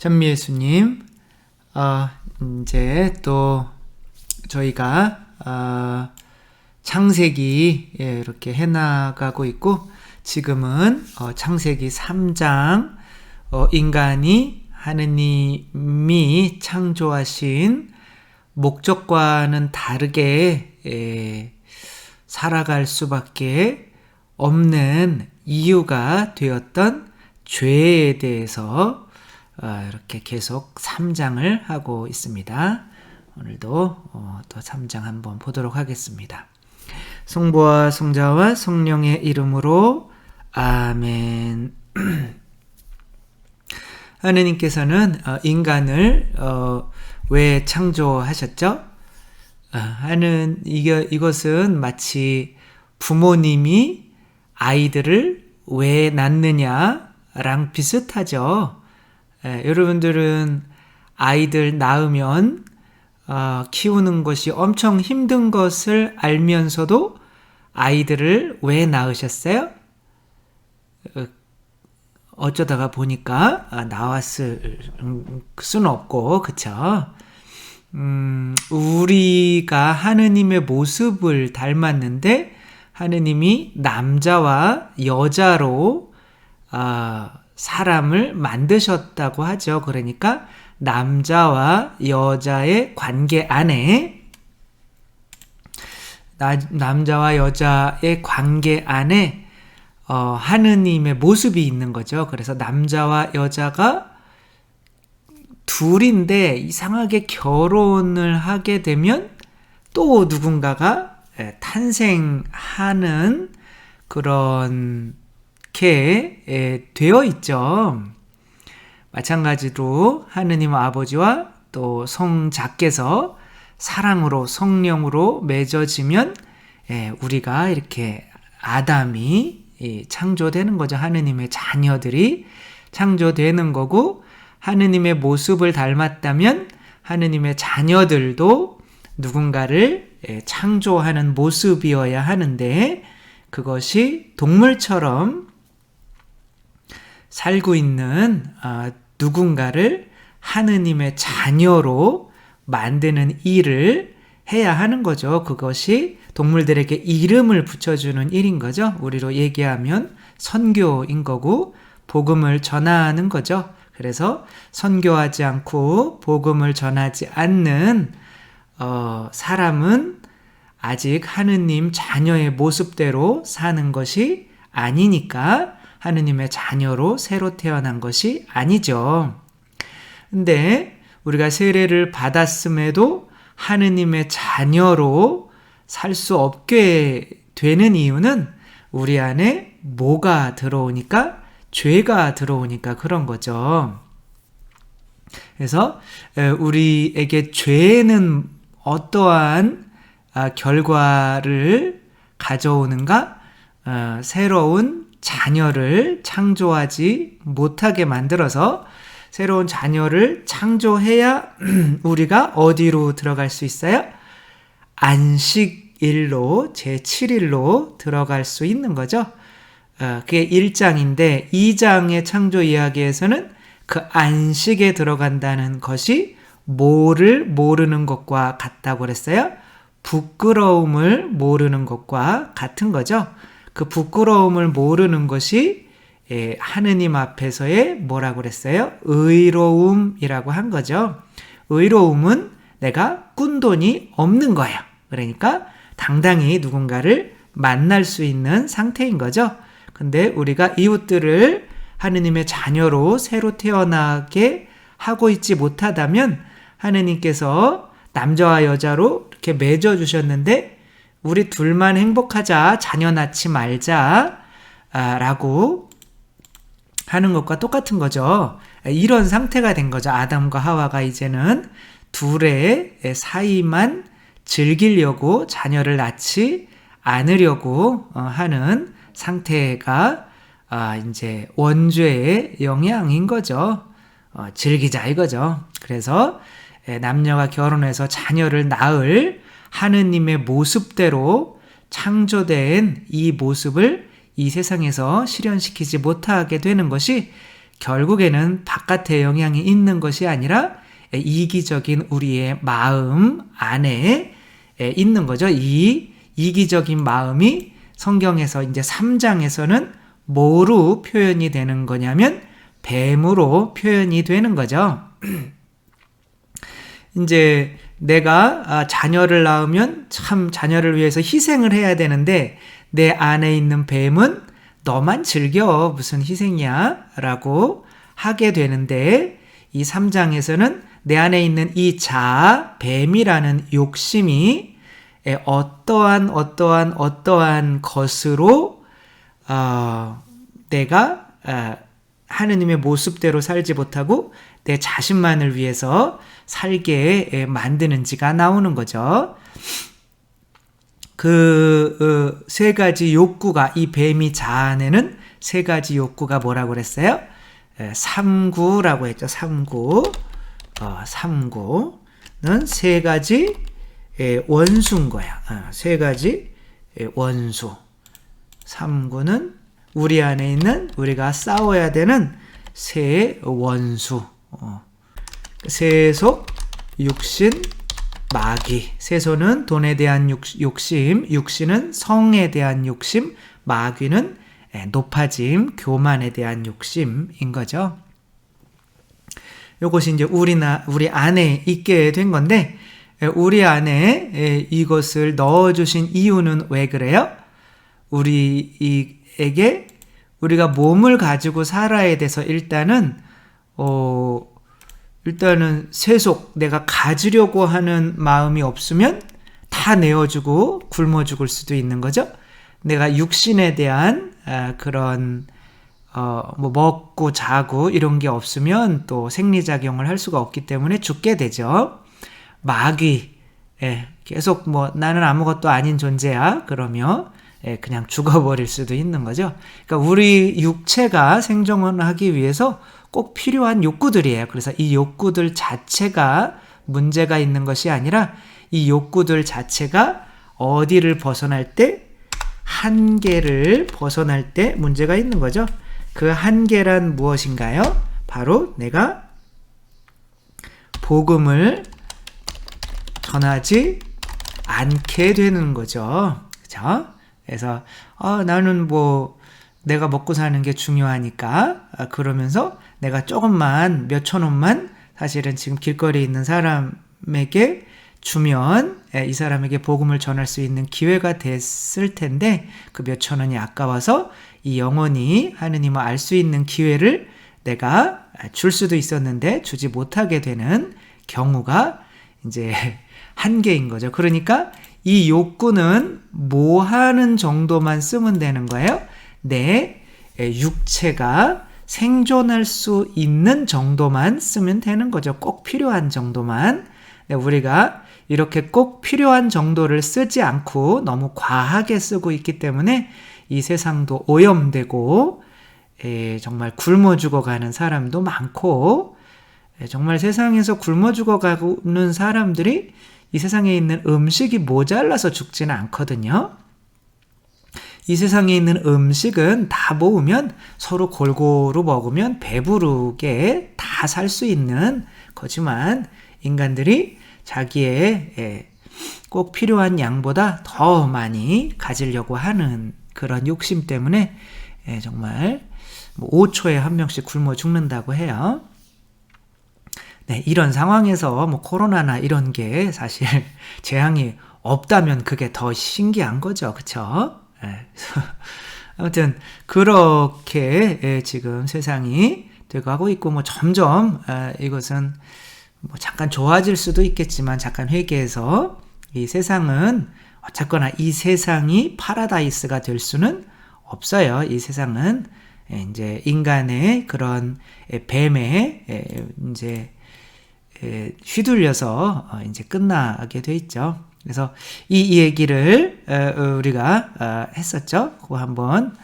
전미예수님, 이제 또 저희가 창세기 이렇게 해나가고 있고, 지금은 창세기 3장 인간이 하느님이 창조하신 목적과는 다르게 살아갈 수밖에 없는 이유가 되었던 죄에 대해서 이렇게 계속 3장을 하고 있습니다. 오늘도 또 3장 한번 보도록 하겠습니다. 성부와 성자와 성령의 이름으로 아멘. 하느님께서는 인간을 왜 창조하셨죠? 이것은 마치 부모님이 아이들을 왜 낳느냐랑 비슷하죠. 여러분들은 아이들 낳으면 키우는 것이 엄청 힘든 것을 알면서도 아이들을 왜 낳으셨어요? 어쩌다가 보니까 나왔을 수는 없고, 그쵸? 우리가 하느님의 모습을 닮았는데 하느님이 남자와 여자로 사람을 만드셨다고 하죠. 그러니까 남자와 여자의 관계 안에 하느님의 모습이 있는 거죠. 그래서 남자와 여자가 둘인데 이상하게 결혼을 하게 되면 또 누군가가 탄생하는 그런 게 되어 있죠. 마찬가지로 하느님 아버지와 또 성자께서 사랑으로 성령으로 맺어지면 우리가 이렇게 아담이 창조되는 거죠. 하느님의 자녀들이 창조되는 거고, 하느님의 모습을 닮았다면 하느님의 자녀들도 누군가를 창조하는 모습이어야 하는데, 그것이 동물처럼 살고 있는 누군가를 하느님의 자녀로 만드는 일을 해야 하는 거죠. 그것이 동물들에게 이름을 붙여주는 일인 거죠. 우리로 얘기하면 선교인 거고, 복음을 전하는 거죠. 그래서 선교하지 않고 복음을 전하지 않는 사람은 아직 하느님 자녀의 모습대로 사는 것이 아니니까 하느님의 자녀로 새로 태어난 것이 아니죠. 근데 우리가 세례를 받았음에도 하느님의 자녀로 살 수 없게 되는 이유는 우리 안에 뭐가 들어오니까? 죄가 들어오니까 그런 거죠. 그래서 우리에게 죄는 어떠한 결과를 가져오는가? 새로운 자녀를 창조하지 못하게 만들어서, 새로운 자녀를 창조해야 우리가 어디로 들어갈 수 있어요? 안식일로, 제7일로 들어갈 수 있는 거죠. 그게 1장인데 2장의 창조 이야기에서는 그 안식에 들어간다는 것이 뭐를 모르는 것과 같다고 그랬어요? 부끄러움을 모르는 것과 같은 거죠. 그 부끄러움을 모르는 것이 하느님 앞에서의 뭐라고 그랬어요? 의로움이라고 한 거죠. 의로움은 내가 꾼돈이 없는 거예요. 그러니까 당당히 누군가를 만날 수 있는 상태인 거죠. 근데 우리가 이웃들을 하느님의 자녀로 새로 태어나게 하고 있지 못하다면 하느님께서 남자와 여자로 이렇게 맺어주셨는데 우리 둘만 행복하자, 자녀 낳지 말자 라고 하는 것과 똑같은 거죠. 이런 상태가 된 거죠. 아담과 하와가 이제는 둘의 사이만 즐기려고 자녀를 낳지 않으려고 하는 상태가 이제 원죄의 영향인 거죠. 즐기자 이거죠. 그래서 남녀가 결혼해서 자녀를 낳을 하느님의 모습대로 창조된 이 모습을 이 세상에서 실현시키지 못하게 되는 것이 결국에는 바깥의 영향이 있는 것이 아니라 이기적인 우리의 마음 안에 있는 거죠. 이 이기적인 마음이 성경에서 이제 3장에서는 뭐로 표현이 되는 거냐면 뱀으로 표현이 되는 거죠. 이제 내가 자녀를 낳으면 참 자녀를 위해서 희생을 해야 되는데 내 안에 있는 뱀은 너만 즐겨 무슨 희생이야 라고 하게 되는데 이 3장에서는 내 안에 있는 이 자아 뱀이라는 욕심이 어떠한 것으로 내가 하느님의 모습대로 살지 못하고 내 자신만을 위해서 살게 만드는지가 나오는 거죠. 그 세 가지 욕구가 이 뱀이 자아내는 세 가지 욕구가 뭐라고 그랬어요? 삼구라고 했죠. 삼구는 세 가지 원수인 거야. 세 가지 원수. 삼구는 우리 안에 있는 우리가 싸워야 되는 세 원수. 세속, 육신, 마귀. 세소는 돈에 대한 욕심, 육신은 성에 대한 욕심, 마귀는 높아짐, 교만에 대한 욕심인 거죠. 이것이 이제 우리 안에 있게 된 건데, 우리 안에 이것을 넣어주신 이유는 왜 그래요? 우리에게 우리가 몸을 가지고 살아야 돼서 일단은 세속, 내가 가지려고 하는 마음이 없으면 다 내어주고 굶어 죽을 수도 있는 거죠. 내가 육신에 대한 그런 먹고 자고 이런 게 없으면 또 생리작용을 할 수가 없기 때문에 죽게 되죠. 마귀, 계속 나는 아무것도 아닌 존재야 그러며 그냥 죽어버릴 수도 있는 거죠. 그러니까 우리 육체가 생존하기 위해서 꼭 필요한 욕구들이에요. 그래서 이 욕구들 자체가 문제가 있는 것이 아니라 이 욕구들 자체가 어디를 벗어날 때, 한계를 벗어날 때 문제가 있는 거죠. 그 한계란 무엇인가요? 바로 내가 복음을 전하지 않게 되는 거죠. 그렇죠? 그래서 나는 내가 먹고 사는 게 중요하니까 그러면서 내가 조금만 몇천 원만 사실은 지금 길거리에 있는 사람에게 주면 이 사람에게 복음을 전할 수 있는 기회가 됐을 텐데 그 몇천 원이 아까워서 이 영혼이 하느님을 알 수 있는 기회를 내가 줄 수도 있었는데 주지 못하게 되는 경우가 이제 한계인 거죠. 그러니까 이 욕구는 뭐 하는 정도만 쓰면 되는 거예요? 내 육체가 생존할 수 있는 정도만 쓰면 되는 거죠. 꼭 필요한 정도만. 우리가 이렇게 꼭 필요한 정도를 쓰지 않고 너무 과하게 쓰고 있기 때문에 이 세상도 오염되고 정말 굶어 죽어가는 사람도 많고 정말 세상에서 굶어 죽어가는 사람들이 이 세상에 있는 음식이 모자라서 죽지는 않거든요. 이 세상에 있는 음식은 다 모으면 서로 골고루 먹으면 배부르게 다 살 수 있는 거지만 인간들이 자기의 꼭 필요한 양보다 더 많이 가지려고 하는 그런 욕심 때문에 정말 5초에 한 명씩 굶어 죽는다고 해요. 네, 이런 상황에서 코로나나 이런 게 사실 재앙이 없다면 그게 더 신기한 거죠. 그쵸? 아무튼 그렇게 지금 세상이 돼가고 있고 점점 이것은 잠깐 좋아질 수도 있겠지만 잠깐 회개해서 이 세상은 어쨌거나 이 세상이 파라다이스가 될 수는 없어요. 이 세상은 이제 인간의 그런 뱀에 이제 휘둘려서 이제 끝나게 돼 있죠. 그래서 이 얘기를 우리가 했었죠. 그거 한번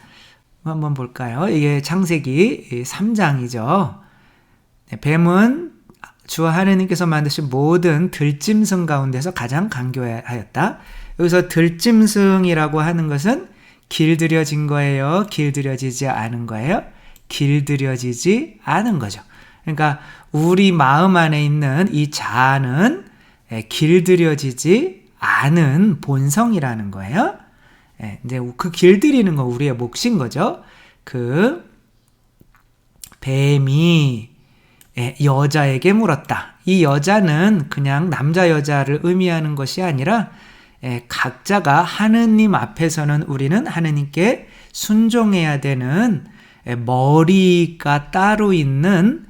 볼까요? 이게 창세기 3장이죠. 뱀은 주 하느님께서 만드신 모든 들짐승 가운데서 가장 간교하였다. 여기서 들짐승이라고 하는 것은 길들여진 거예요? 길들여지지 않은 거예요? 길들여지지 않은 거죠. 그러니까 우리 마음 안에 있는 이 자아는 길들여지지 않은 본성이라는 거예요. 이제 그 길들이는 건 우리의 몫인 거죠. 그 뱀이 여자에게 물었다. 이 여자는 그냥 남자 여자를 의미하는 것이 아니라 각자가 하느님 앞에서는 우리는 하느님께 순종해야 되는 머리가 따로 있는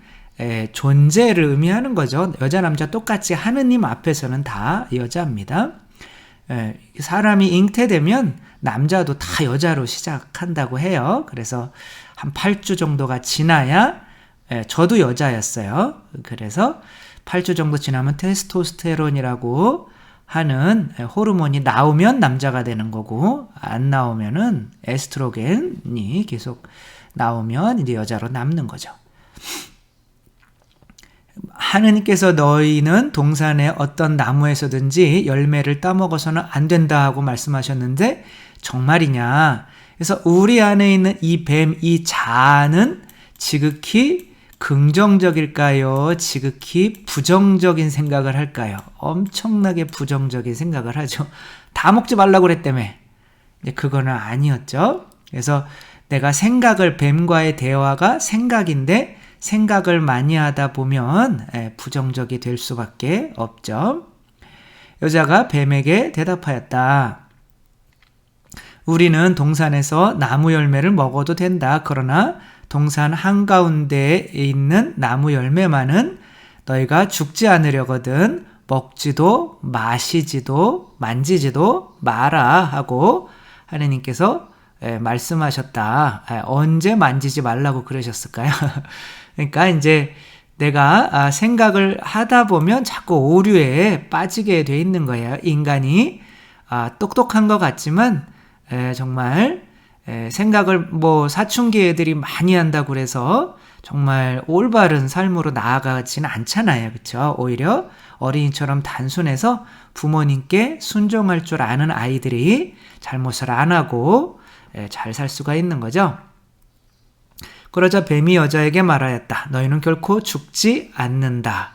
존재를 의미하는 거죠. 여자 남자 똑같이 하느님 앞에서는 다 여자입니다. 사람이 잉태되면 남자도 다 여자로 시작한다고 해요. 그래서 한 8주 정도가 지나야 저도 여자였어요. 그래서 8주 정도 지나면 테스토스테론이라고 하는 호르몬이 나오면 남자가 되는 거고, 안 나오면은 에스트로겐이 계속 나오면 이제 여자로 남는 거죠. 하느님께서 너희는 동산의 어떤 나무에서든지 열매를 따먹어서는 안 된다 하고 말씀하셨는데 정말이냐? 그래서 우리 안에 있는 이 뱀, 이 자아는 지극히 긍정적일까요? 지극히 부정적인 생각을 할까요? 엄청나게 부정적인 생각을 하죠. 다 먹지 말라고 그랬다며. 그거는 아니었죠. 그래서 내가 생각을, 뱀과의 대화가 생각인데 생각을 많이 하다 보면 부정적이 될 수밖에 없죠. 여자가 뱀에게 대답하였다. 우리는 동산에서 나무 열매를 먹어도 된다. 그러나 동산 한가운데에 있는 나무 열매만은 너희가 죽지 않으려거든 먹지도 마시지도 만지지도 마라 하고 하느님께서 말씀하셨다. 언제 만지지 말라고 그러셨을까요? 그러니까 이제 내가 생각을 하다 보면 자꾸 오류에 빠지게 돼 있는 거예요. 인간이 똑똑한 것 같지만 정말 생각을 사춘기 애들이 많이 한다고 그래서 정말 올바른 삶으로 나아가지는 않잖아요. 그렇죠? 오히려 어린이처럼 단순해서 부모님께 순종할 줄 아는 아이들이 잘못을 안 하고 잘 살 수가 있는 거죠. 그러자 뱀이 여자에게 말하였다. 너희는 결코 죽지 않는다.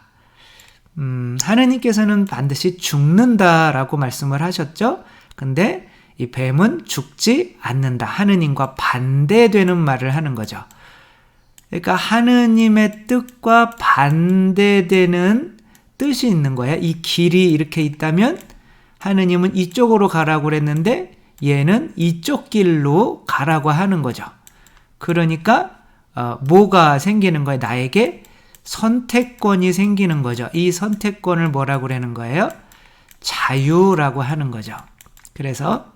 하느님께서는 반드시 죽는다라고 말씀을 하셨죠. 근데 이 뱀은 죽지 않는다. 하느님과 반대되는 말을 하는 거죠. 그러니까 하느님의 뜻과 반대되는 뜻이 있는 거예요. 이 길이 이렇게 있다면 하느님은 이쪽으로 가라고 그랬는데 얘는 이쪽 길로 가라고 하는 거죠. 그러니까 뭐가 생기는 거예요? 나에게 선택권이 생기는 거죠. 이 선택권을 뭐라고 그러는 거예요? 자유라고 하는 거죠. 그래서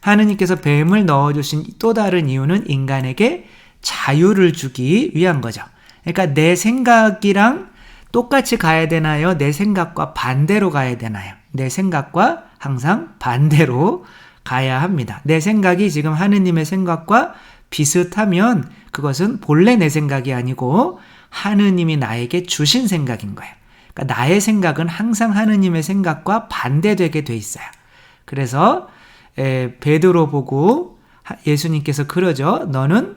하느님께서 뱀을 넣어주신 또 다른 이유는 인간에게 자유를 주기 위한 거죠. 그러니까 내 생각이랑 똑같이 가야 되나요? 내 생각과 반대로 가야 되나요? 내 생각과 항상 반대로 가야 합니다. 내 생각이 지금 하느님의 생각과 비슷하면 그것은 본래 내 생각이 아니고 하느님이 나에게 주신 생각인 거예요. 그러니까 나의 생각은 항상 하느님의 생각과 반대되게 돼 있어요. 그래서 베드로 보고 예수님께서 그러죠. 너는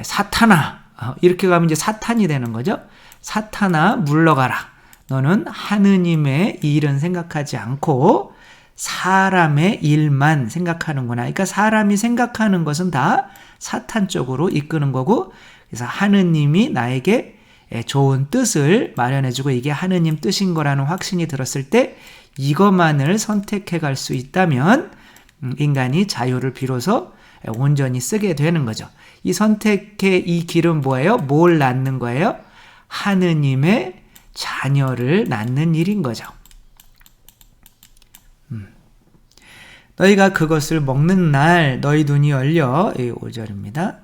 사탄아, 이렇게 가면 이제 사탄이 되는 거죠. 사탄아 물러가라. 너는 하느님의 일은 생각하지 않고 사람의 일만 생각하는구나. 그러니까 사람이 생각하는 것은 다 사탄 쪽으로 이끄는 거고, 그래서 하느님이 나에게 좋은 뜻을 마련해주고 이게 하느님 뜻인 거라는 확신이 들었을 때 이것만을 선택해 갈 수 있다면 인간이 자유를 비로소 온전히 쓰게 되는 거죠. 이 선택의 이 길은 뭐예요? 뭘 낳는 거예요? 하느님의 자녀를 낳는 일인 거죠. 너희가 그것을 먹는 날 너희 눈이 열려, 5절입니다.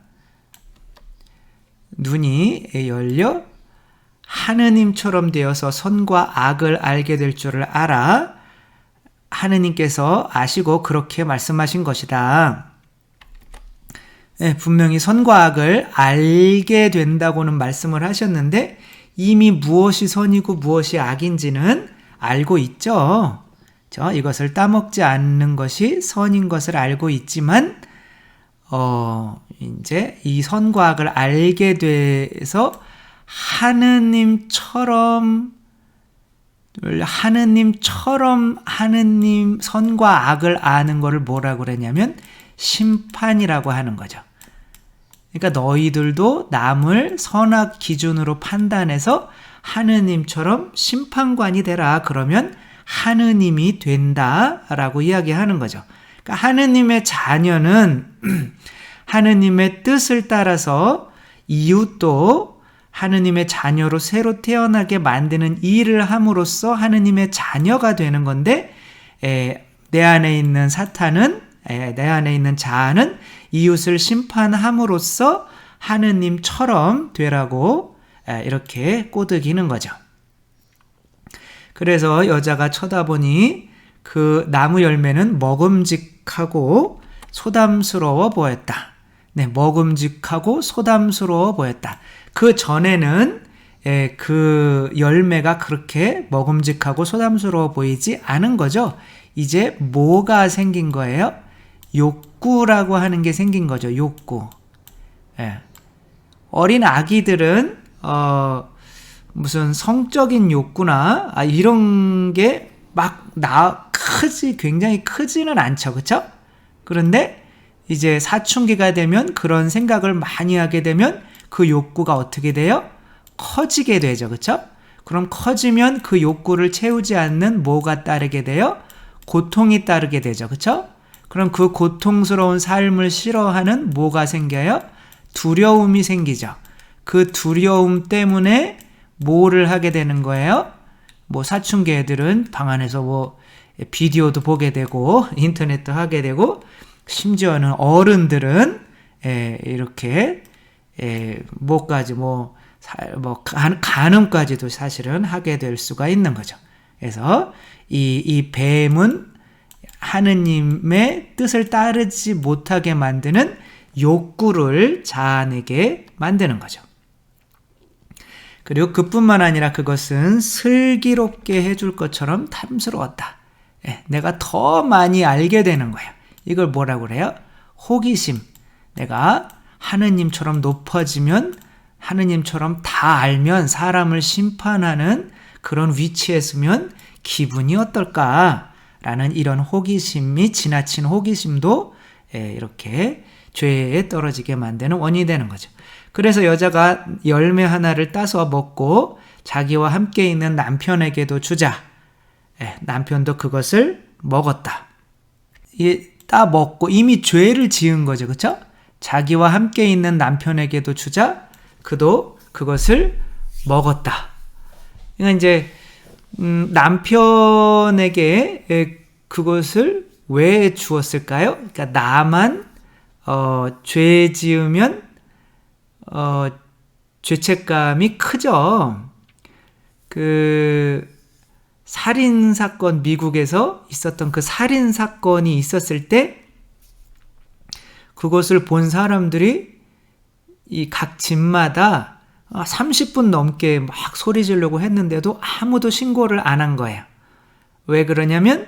눈이 열려 하느님처럼 되어서 선과 악을 알게 될 줄을 알아. 하느님께서 아시고 그렇게 말씀하신 것이다. 분명히 선과 악을 알게 된다고는 말씀을 하셨는데 이미 무엇이 선이고 무엇이 악인지는 알고 있죠. 이것을 따먹지 않는 것이 선인 것을 알고 있지만 이제 이 선과 악을 알게 돼서 하느님처럼 하느님 선과 악을 아는 거를 뭐라고 그랬냐면 심판이라고 하는 거죠. 그러니까 너희들도 남을 선악 기준으로 판단해서 하느님처럼 심판관이 되라. 그러면 하느님이 된다라고 이야기하는 거죠. 그러니까 하느님의 자녀는 하느님의 뜻을 따라서 이웃도 하느님의 자녀로 새로 태어나게 만드는 일을 함으로써 하느님의 자녀가 되는 건데, 내 안에 있는 사탄은, 내 안에 있는 자아는 이웃을 심판함으로써 하느님처럼 되라고 이렇게 꼬드기는 거죠. 그래서 여자가 쳐다보니 그 나무 열매는 먹음직하고 소담스러워 보였다. 네, 먹음직하고 소담스러워 보였다. 그 전에는 그 열매가 그렇게 먹음직하고 소담스러워 보이지 않은 거죠. 이제 뭐가 생긴 거예요? 욕구라고 하는 게 생긴 거죠. 욕구. 어린 아기들은 무슨 성적인 욕구나 이런 게 막 굉장히 크지는 않죠. 그쵸? 그런데 이제 사춘기가 되면 그런 생각을 많이 하게 되면 그 욕구가 어떻게 돼요? 커지게 되죠. 그쵸? 그럼 커지면 그 욕구를 채우지 않는 뭐가 따르게 돼요? 고통이 따르게 되죠. 그쵸? 그럼 그 고통스러운 삶을 싫어하는 뭐가 생겨요? 두려움이 생기죠. 그 두려움 때문에 뭐를 하게 되는 거예요? 뭐 사춘기 애들은 방 안에서 뭐 비디오도 보게 되고 인터넷도 하게 되고, 심지어는 어른들은 이렇게 뭐까지 간음까지도 사실은 하게 될 수가 있는 거죠. 그래서 이 뱀은 하느님의 뜻을 따르지 못하게 만드는 욕구를 자아내게 만드는 거죠. 그리고 그뿐만 아니라 그것은 슬기롭게 해줄 것처럼 탐스러웠다. 내가 더 많이 알게 되는 거예요. 이걸 뭐라고 그래요? 호기심. 내가 하느님처럼 높아지면, 하느님처럼 다 알면, 사람을 심판하는 그런 위치에 서면 기분이 어떨까라는 이런 호기심이, 지나친 호기심도 이렇게 죄에 떨어지게 만드는 원인이 되는 거죠. 그래서 여자가 열매 하나를 따서 먹고 자기와 함께 있는 남편에게도 주자. 남편도 그것을 먹었다. 따 먹고 이미 죄를 지은 거죠. 그렇죠? 자기와 함께 있는 남편에게도 주자. 그도 그것을 먹었다. 그러니까 이제 남편에게 그것을 왜 주었을까요? 그러니까 나만 죄 지으면 죄책감이 크죠. 그 살인사건, 미국에서 있었던 그 살인사건이 있었을 때 그것을 본 사람들이 이 각 집마다 30분 넘게 막 소리 지르려고 했는데도 아무도 신고를 안 한 거예요. 왜 그러냐면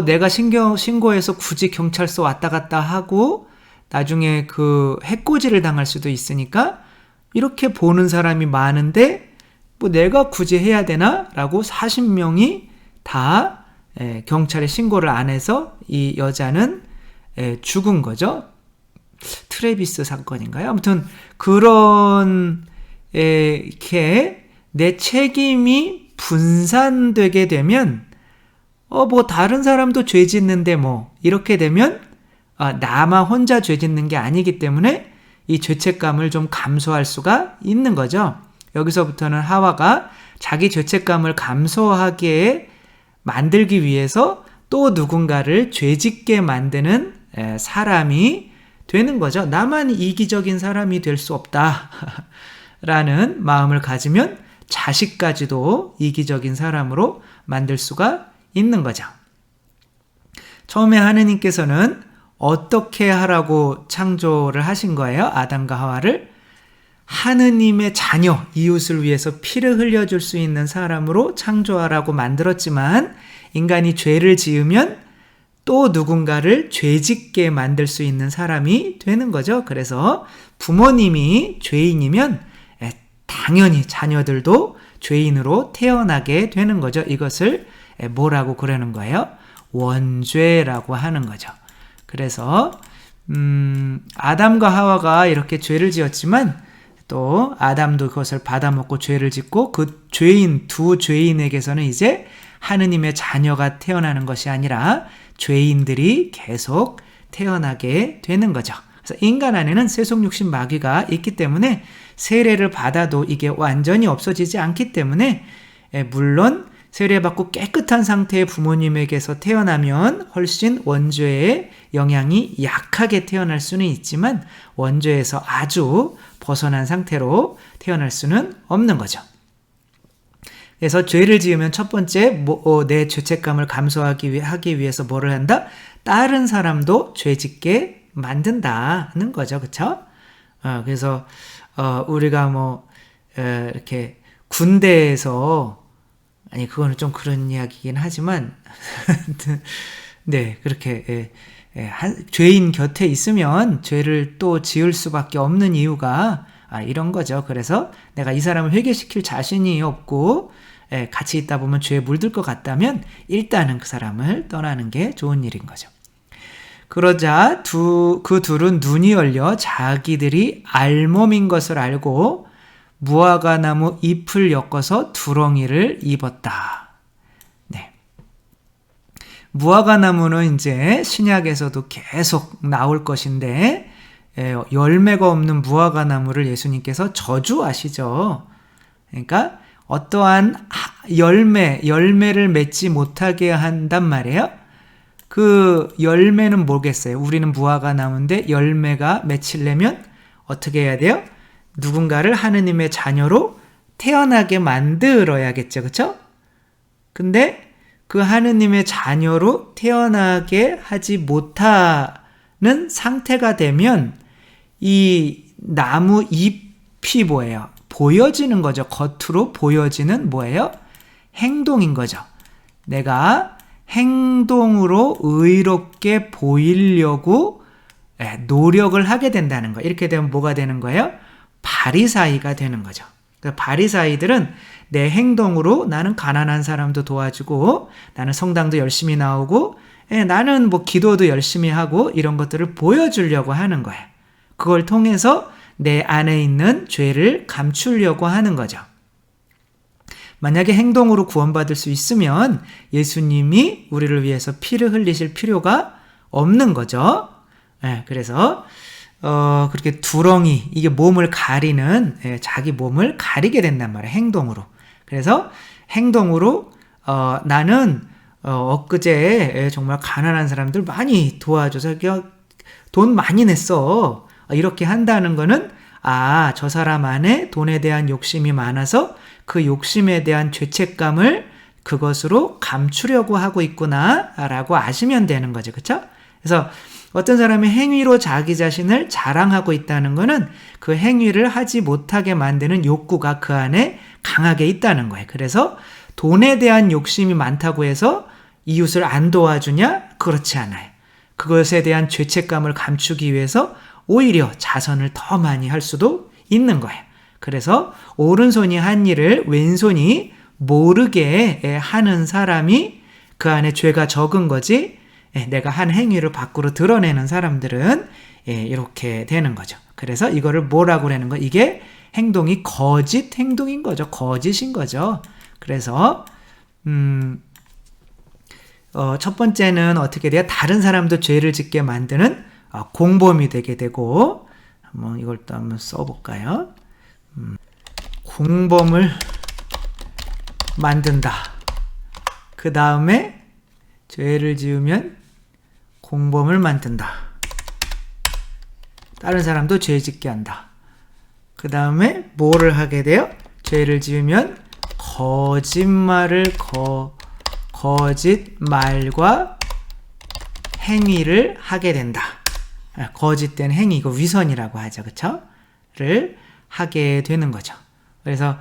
내가 신고해서 굳이 경찰서 왔다 갔다 하고 나중에 그 해코지를 당할 수도 있으니까 이렇게 보는 사람이 많은데 내가 굳이 해야 되나? 라고 40명이 다 경찰에 신고를 안 해서 이 여자는 죽은 거죠. 트래비스 사건인가요? 아무튼 그런 이렇게 내 책임이 분산되게 되면 다른 사람도 죄 짓는데 이렇게 되면 나만 혼자 죄 짓는 게 아니기 때문에 이 죄책감을 좀 감소할 수가 있는 거죠. 여기서부터는 하와가 자기 죄책감을 감소하게 만들기 위해서 또 누군가를 죄짓게 만드는 사람이 되는 거죠. 나만 이기적인 사람이 될 수 없다 라는 마음을 가지면 자식까지도 이기적인 사람으로 만들 수가 있는 거죠. 처음에 하느님께서는 어떻게 하라고 창조를 하신 거예요? 아담과 하와를 하느님의 자녀, 이웃을 위해서 피를 흘려줄 수 있는 사람으로 창조하라고 만들었지만 인간이 죄를 지으면 또 누군가를 죄짓게 만들 수 있는 사람이 되는 거죠. 그래서 부모님이 죄인이면 당연히 자녀들도 죄인으로 태어나게 되는 거죠. 이것을 뭐라고 그러는 거예요? 원죄라고 하는 거죠. 그래서 아담과 하와가 이렇게 죄를 지었지만 또 아담도 그것을 받아먹고 죄를 짓고 그 죄인, 두 죄인에게서는 이제 하느님의 자녀가 태어나는 것이 아니라 죄인들이 계속 태어나게 되는 거죠. 그래서 인간 안에는 세속육신 마귀가 있기 때문에 세례를 받아도 이게 완전히 없어지지 않기 때문에 물론 세례받고 깨끗한 상태의 부모님에게서 태어나면 훨씬 원죄의 영향이 약하게 태어날 수는 있지만 원죄에서 아주 벗어난 상태로 태어날 수는 없는 거죠. 그래서 죄를 지으면 첫 번째 내 죄책감을 감수하기 위해서 뭐를 한다? 다른 사람도 죄짓게 만든다는 거죠. 그렇죠? 그래서 우리가 이렇게 군대에서 아니 그거는 좀 그런 이야기긴 하지만 네 그렇게 죄인 곁에 있으면 죄를 또 지을 수밖에 없는 이유가 이런 거죠. 그래서 내가 이 사람을 회개시킬 자신이 없고 같이 있다 보면 죄에 물들 것 같다면 일단은 그 사람을 떠나는 게 좋은 일인 거죠. 그러자 그 둘은 눈이 열려 자기들이 알몸인 것을 알고 무화과나무 잎을 엮어서 두렁이를 입었다. 네. 무화과나무는 이제 신약에서도 계속 나올 것인데 열매가 없는 무화과나무를 예수님께서 저주하시죠. 그러니까 어떠한 열매를 맺지 못하게 한단 말이에요. 그 열매는 뭐겠어요? 우리는 무화과나무인데 열매가 맺히려면 어떻게 해야 돼요? 누군가를 하느님의 자녀로 태어나게 만들어야겠죠. 그렇죠? 근데 그 하느님의 자녀로 태어나게 하지 못하는 상태가 되면 이 나무 잎이 뭐예요? 보여지는 거죠. 겉으로 보여지는 뭐예요? 행동인 거죠. 내가 행동으로 의롭게 보이려고 노력을 하게 된다는 거. 이렇게 되면 뭐가 되는 거예요? 바리사이가 되는 거죠. 바리사이들은 내 행동으로 나는 가난한 사람도 도와주고 나는 성당도 열심히 나오고 나는 기도도 열심히 하고 이런 것들을 보여주려고 하는 거예요. 그걸 통해서 내 안에 있는 죄를 감추려고 하는 거죠. 만약에 행동으로 구원받을 수 있으면 예수님이 우리를 위해서 피를 흘리실 필요가 없는 거죠. 그래서 그렇게 두렁이, 이게 몸을 가리는, 자기 몸을 가리게 된단 말이에요. 행동으로. 그래서 행동으로 나는 엊그제 정말 가난한 사람들 많이 도와줘서 돈 많이 냈어. 이렇게 한다는 거는 저 사람 안에 돈에 대한 욕심이 많아서 그 욕심에 대한 죄책감을 그것으로 감추려고 하고 있구나 라고 아시면 되는 거죠. 그렇죠? 그래서 어떤 사람이 행위로 자기 자신을 자랑하고 있다는 것은 그 행위를 하지 못하게 만드는 욕구가 그 안에 강하게 있다는 거예요. 그래서 돈에 대한 욕심이 많다고 해서 이웃을 안 도와주냐? 그렇지 않아요. 그것에 대한 죄책감을 감추기 위해서 오히려 자선을 더 많이 할 수도 있는 거예요. 그래서 오른손이 한 일을 왼손이 모르게 하는 사람이 그 안에 죄가 적은 거지, 내가 한 행위를 밖으로 드러내는 사람들은 이렇게 되는 거죠. 그래서 이거를 뭐라고 하는 거? 이게 행동이 거짓 행동인 거죠. 거짓인 거죠. 그래서 첫 번째는 어떻게 돼요? 다른 사람도 죄를 짓게 만드는 공범이 되게 되고, 이걸 또 한번 써볼까요? 공범을 만든다. 그 다음에 죄를 지으면 공범을 만든다. 다른 사람도 죄 짓게 한다. 그 다음에 뭐를 하게 돼요? 죄를 지으면 거짓말과 행위를 하게 된다. 거짓된 행위, 이거 위선이라고 하죠. 그쵸? 를 하게 되는 거죠. 그래서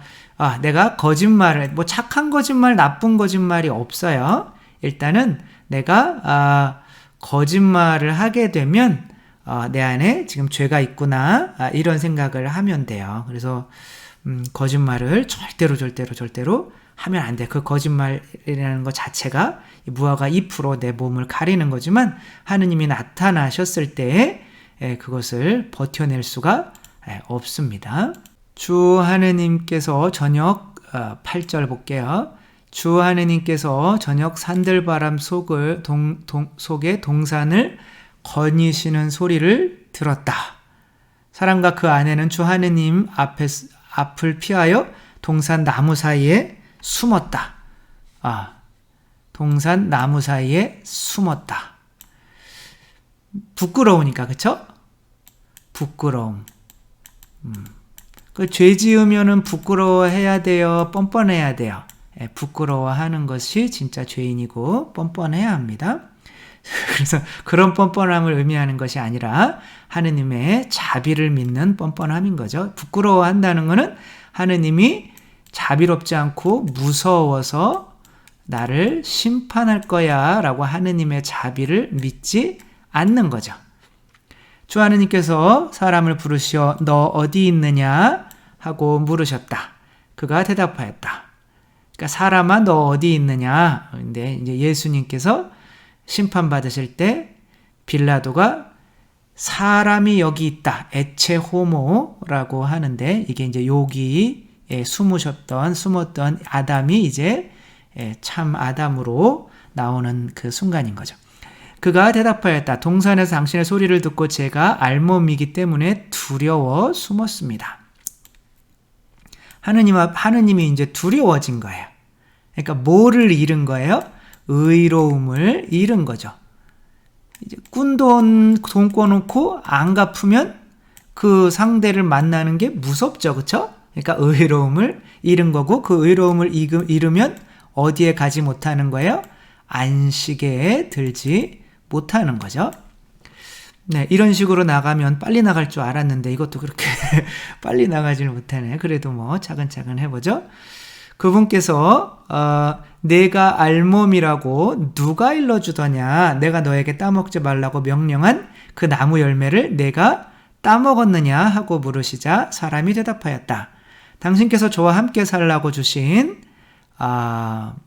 내가 거짓말을, 착한 거짓말, 나쁜 거짓말이 없어요. 일단은 내가 거짓말을 하게 되면 내 안에 지금 죄가 있구나 이런 생각을 하면 돼요. 그래서 거짓말을 절대로 하면 안 돼. 그 거짓말이라는 것 자체가 무화과 잎으로 내 몸을 가리는 거지만 하느님이 나타나셨을 때 그것을 버텨낼 수가 없습니다. 주 하느님께서 저녁 8절 볼게요. 주 하느님께서 저녁 산들바람 속에 동산을 거니시는 소리를 들었다. 사람과 그 아내는 주 하느님 앞을 피하여 동산 나무 사이에 숨었다. 동산 나무 사이에 숨었다. 부끄러우니까, 그쵸? 부끄러움. 그 죄 지으면은 부끄러워해야 돼요? 뻔뻔해야 돼요? 부끄러워하는 것이 진짜 죄인이고 뻔뻔해야 합니다. 그래서 그런 뻔뻔함을 의미하는 것이 아니라 하느님의 자비를 믿는 뻔뻔함인 거죠. 부끄러워한다는 것은 하느님이 자비롭지 않고 무서워서 나를 심판할 거야 라고 하느님의 자비를 믿지 않는 거죠. 주 하느님께서 사람을 부르시어 너 어디 있느냐 하고 물으셨다. 그가 대답하였다. 그러니까 사람아 너 어디 있느냐. 근데 이제 예수님께서 심판받으실 때 빌라도가 사람이 여기 있다. 에체 호모라고 하는데 이게 이제 여기에 숨었던 아담이 이제 참 아담으로 나오는 그 순간인 거죠. 그가 대답하였다. 동산에서 당신의 소리를 듣고 제가 알몸이기 때문에 두려워 숨었습니다. 하느님이 이제 두려워진 거예요. 그러니까 뭐를 잃은 거예요? 의로움을 잃은 거죠. 이제 꾼돈 꿔놓고 안 갚으면 그 상대를 만나는 게 무섭죠. 그쵸? 그러니까 의로움을 잃은 거고 그 의로움을 잃으면 어디에 가지 못하는 거예요? 안식에 들지 못하는 거죠. 네, 이런 식으로 나가면 빨리 나갈 줄 알았는데 이것도 그렇게 빨리 나가질 못하네. 그래도 뭐 차근차근 해보죠. 그분께서 내가 알몸이라고 누가 일러주더냐. 내가 너에게 따먹지 말라고 명령한 그 나무 열매를 내가 따먹었느냐 하고 물으시자 사람이 대답하였다. 당신께서 저와 함께 살라고 주신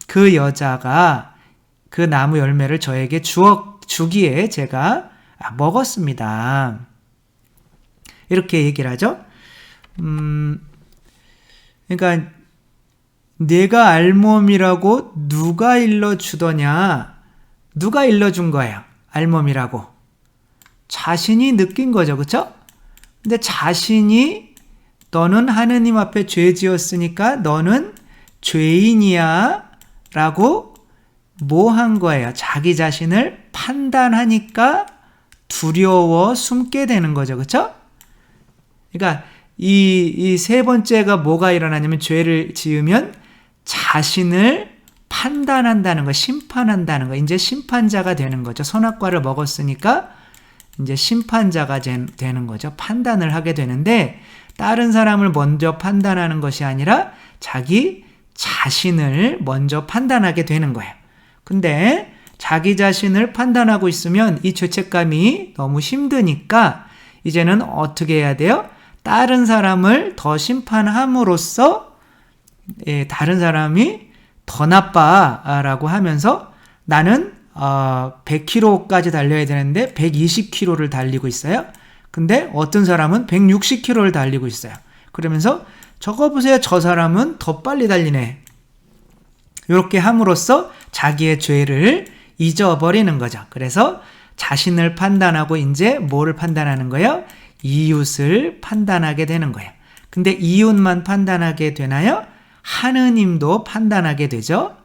그 여자가 그 나무 열매를 저에게 주기에 제가 먹었습니다. 이렇게 얘기를 하죠. 그러니까 내가 알몸이라고 누가 일러주더냐. 누가 일러준 거예요. 알몸이라고. 자신이 느낀 거죠. 그렇죠? 근데 자신이 너는 하느님 앞에 죄 지었으니까 너는 죄인이야 라고 뭐 한 거예요? 자기 자신을 판단하니까 두려워 숨게 되는 거죠. 그렇죠? 그러니까 이 세 번째가 뭐가 일어나냐면 죄를 지으면 자신을 판단한다는 거, 심판한다는 거. 이제 심판자가 되는 거죠. 선악과를 먹었으니까 이제 심판자가 되는 거죠. 판단을 하게 되는데 다른 사람을 먼저 판단하는 것이 아니라 자기 자신을 먼저 판단하게 되는 거예요. 근데 자기 자신을 판단하고 있으면 이 죄책감이 너무 힘드니까 이제는 어떻게 해야 돼요? 다른 사람을 더 심판함으로써 다른 사람이 더 나빠라고 하면서 나는 100km까지 달려야 되는데 120km를 달리고 있어요. 근데 어떤 사람은 160km를 달리고 있어요. 그러면서 저거 보세요. 저 사람은 더 빨리 달리네. 이렇게 함으로써 자기의 죄를 잊어버리는 거죠. 그래서 자신을 판단하고 이제 뭐를 판단하는 거예요? 이웃을 판단하게 되는 거예요. 근데 이웃만 판단하게 되나요? 하느님도 판단하게 되죠.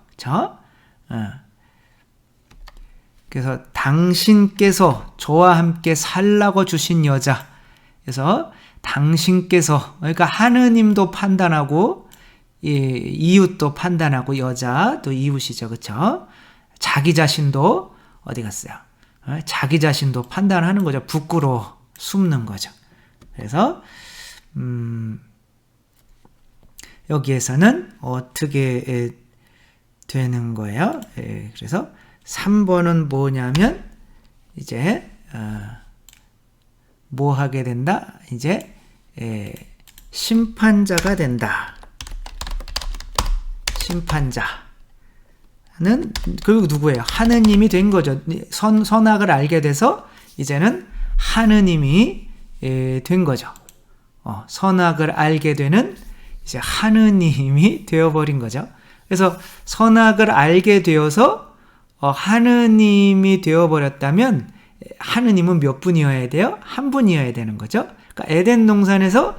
그래서 당신께서 저와 함께 살라고 주신 여자. 그래서 당신께서 그러니까 하느님도 판단하고 이웃도 판단하고 여자도 이웃이죠. 그렇죠? 자기 자신도 어디 갔어요? 자기 자신도 판단하는 거죠. 부끄러워 숨는 거죠. 그래서 여기에서는 어떻게 되는 거예요? 그래서 3번은 뭐냐면 이제 뭐 하게 된다? 이제 심판자가 된다. 심판자는 결국 누구예요? 하느님이 된 거죠. 선악을 알게 돼서 이제는 하느님이 된 거죠. 선악을 알게 되는 이제 하느님이 되어버린 거죠. 그래서 선악을 알게 되어서 하느님이 되어버렸다면 하느님은 몇 분이어야 돼요? 한 분이어야 되는 거죠. 그러니까 에덴 동산에서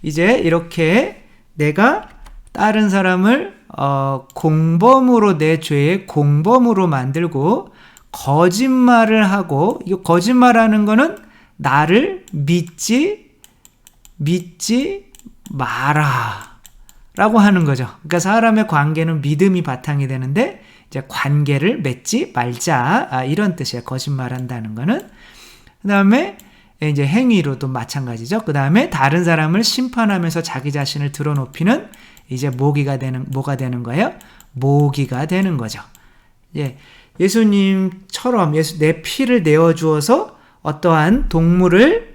이제 이렇게 내가 다른 사람을 공범으로, 내 죄의 공범으로 만들고 거짓말을 하고, 이 거짓말하는 거는 나를 믿지 마라 라고 하는 거죠. 그러니까 사람의 관계는 믿음이 바탕이 되는데 이제 관계를 맺지 말자, 이런 뜻이에요. 거짓말한다는 거는. 그 다음에 이제 행위로도 마찬가지죠. 그 다음에 다른 사람을 심판하면서 자기 자신을 드러높이는 이제 뭐가 되는 거예요? 모기가 되는 거죠. 예수님처럼 내 피를 내어주어서 어떠한 동물을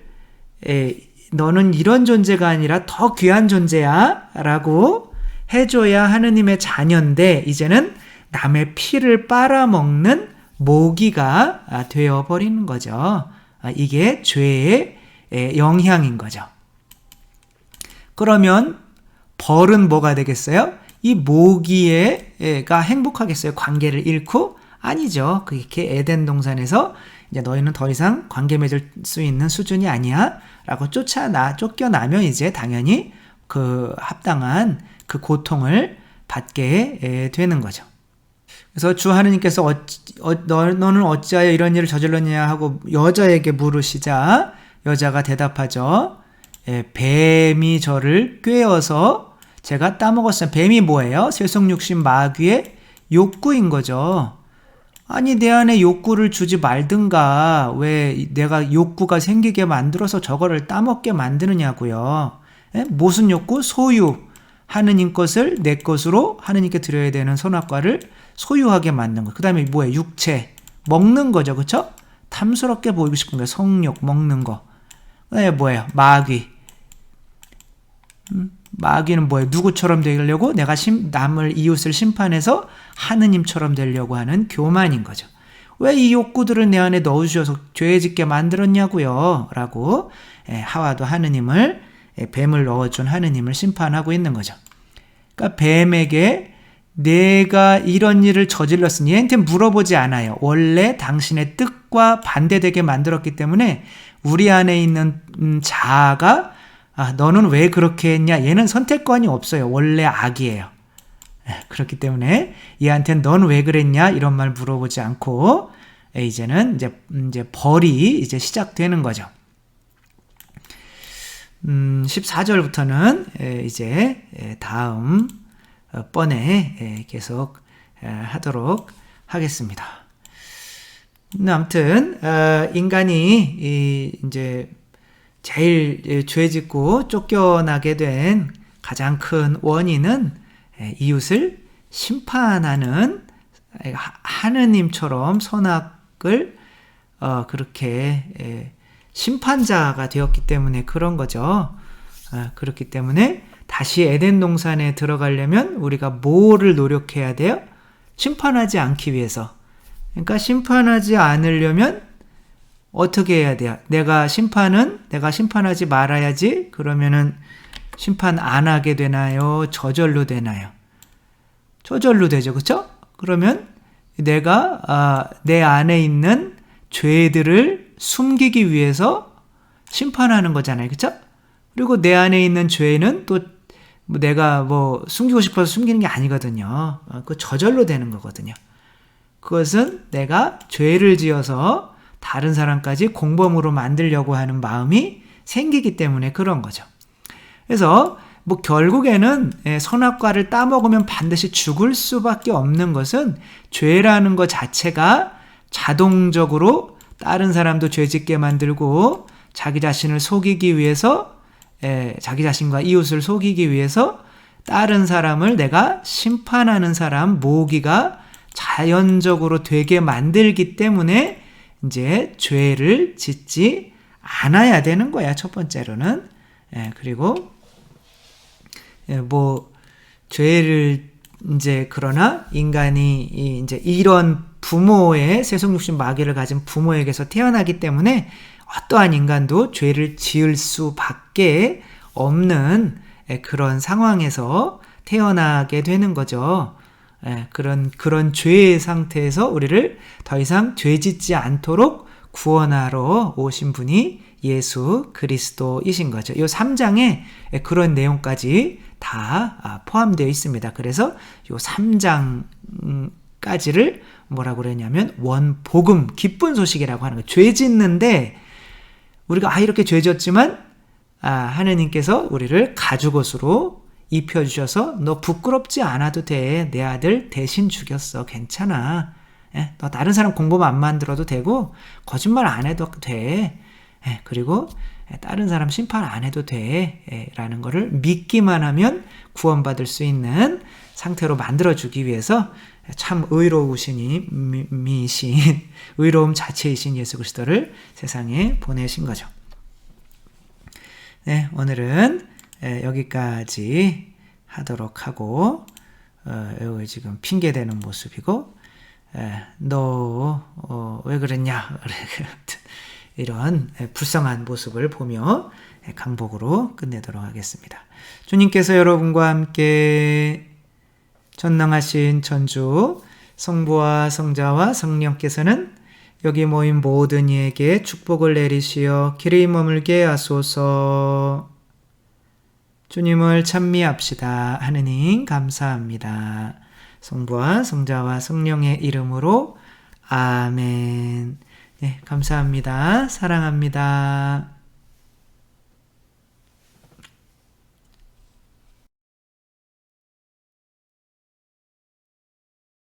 너는 이런 존재가 아니라 더 귀한 존재야 라고 해줘야 하느님의 자녀인데, 이제는 남의 피를 빨아먹는 모기가 되어버리는 거죠. 이게 죄의 영향인 거죠. 그러면 벌은 뭐가 되겠어요? 이 모기가 행복하겠어요? 관계를 잃고? 아니죠. 그렇게 에덴 동산에서 이제 너희는 더 이상 관계 맺을 수 있는 수준이 아니야 라고 쫓겨나면 이제 당연히 그 합당한 그 고통을 받게 되는 거죠. 그래서 주 하느님께서 너는 어찌하여 이런 일을 저질렀냐 하고 여자에게 물으시자 여자가 대답하죠. 뱀이 저를 꿰어서 제가 따먹었어요. 뱀이 뭐예요? 세속육신 마귀의 욕구인 거죠. 아니, 내 안에 욕구를 주지 말든가 왜 내가 욕구가 생기게 만들어서 저거를 따먹게 만드느냐고요. 무슨 욕구? 소유. 하느님 것을 내 것으로 하느님께 드려야 되는 선악과를 소유하게 만든 거. 그 다음에 뭐예요? 육체. 먹는 거죠. 그쵸? 탐스럽게 보이고 싶은 거예요. 성욕, 먹는 거. 그 다음에 뭐예요? 마귀. 마귀는 뭐예요? 누구처럼 되려고? 내가 남을, 이웃을 심판해서 하느님처럼 되려고 하는 교만인 거죠. 왜 이 욕구들을 내 안에 넣어주셔서 죄 짓게 만들었냐고요? 라고 하와도 하느님을, 뱀을 넣어준 하느님을 심판하고 있는 거죠. 그러니까 뱀에게 내가 이런 일을 저질렀으니 얘한테 물어보지 않아요. 원래 당신의 뜻과 반대되게 만들었기 때문에 우리 안에 있는 자아가 너는 왜 그렇게 했냐? 얘는 선택권이 없어요. 원래 악이에요. 그렇기 때문에 얘한테는 넌 왜 그랬냐? 이런 말 물어보지 않고 이제는 이제 벌이 이제 시작되는 거죠. 14절부터는 이제 다음 번에 계속 하도록 하겠습니다. 아무튼 인간이 이제 제일 죄짓고 쫓겨나게 된 가장 큰 원인은 이웃을 심판하는 하느님처럼 선악을 그렇게 심판자가 되었기 때문에 그런 거죠. 그렇기 때문에 다시 에덴 동산에 들어가려면 우리가 뭐를 노력해야 돼요? 심판하지 않기 위해서. 그러니까 심판하지 않으려면 어떻게 해야 돼요? 내가 심판하지 말아야지. 그러면은 심판 안 하게 되나요? 저절로 되나요? 저절로 되죠. 그렇죠? 그러면 내가 내 안에 있는 죄들을 숨기기 위해서 심판하는 거잖아요. 그렇죠? 그리고 내 안에 있는 죄는 또 내가 숨기고 싶어서 숨기는 게 아니거든요. 그 저절로 되는 거거든요. 그것은 내가 죄를 지어서 다른 사람까지 공범으로 만들려고 하는 마음이 생기기 때문에 그런 거죠. 그래서 결국에는 선악과를 따먹으면 반드시 죽을 수밖에 없는 것은 죄라는 것 자체가 자동적으로 다른 사람도 죄짓게 만들고 자기 자신을 속이기 위해서 자기 자신과 이웃을 속이기 위해서 다른 사람을 내가 심판하는 사람, 모기가 자연적으로 되게 만들기 때문에 이제 죄를 짓지 않아야 되는 거야. 첫 번째로는. 그리고 뭐 죄를 이제 그러나 인간이 이제 이런 부모의 세속육신 마귀를 가진 부모에게서 태어나기 때문에 어떠한 인간도 죄를 지을 수밖에 없는 그런 상황에서 태어나게 되는 거죠. 그런 죄의 상태에서 우리를 더 이상 죄짓지 않도록 구원하러 오신 분이 예수 그리스도이신 거죠. 이 3장에 그런 내용까지 다 포함되어 있습니다. 그래서 이 3장까지를 뭐라고 그랬냐면 원복음, 기쁜 소식이라고 하는 거예요. 죄 짓는데 우리가 이렇게 죄 졌지만 하느님께서 우리를 가죽옷으로 입혀주셔서 너 부끄럽지 않아도 돼. 내 아들 대신 죽였어. 괜찮아. 너 다른 사람 공범 안 만들어도 되고 거짓말 안 해도 돼. 그리고 다른 사람 심판 안 해도 돼. 라는 거를 믿기만 하면 구원받을 수 있는 상태로 만들어주기 위해서 참 의로우신 미신, 의로움 자체이신 예수 그리스도를 세상에 보내신 거죠. 오늘은 여기까지 하도록 하고, 여기 지금 핑계대는 모습이고, 너 왜 그랬냐 이런 불쌍한 모습을 보며 강복으로 끝내도록 하겠습니다. 주님께서 여러분과 함께 전능하신 천주 성부와 성자와 성령께서는 여기 모인 모든 이에게 축복을 내리시어 길이 머물게 하소서. 주님을 찬미합시다. 하느님 감사합니다. 성부와 성자와 성령의 이름으로 아멘. 감사합니다. 사랑합니다.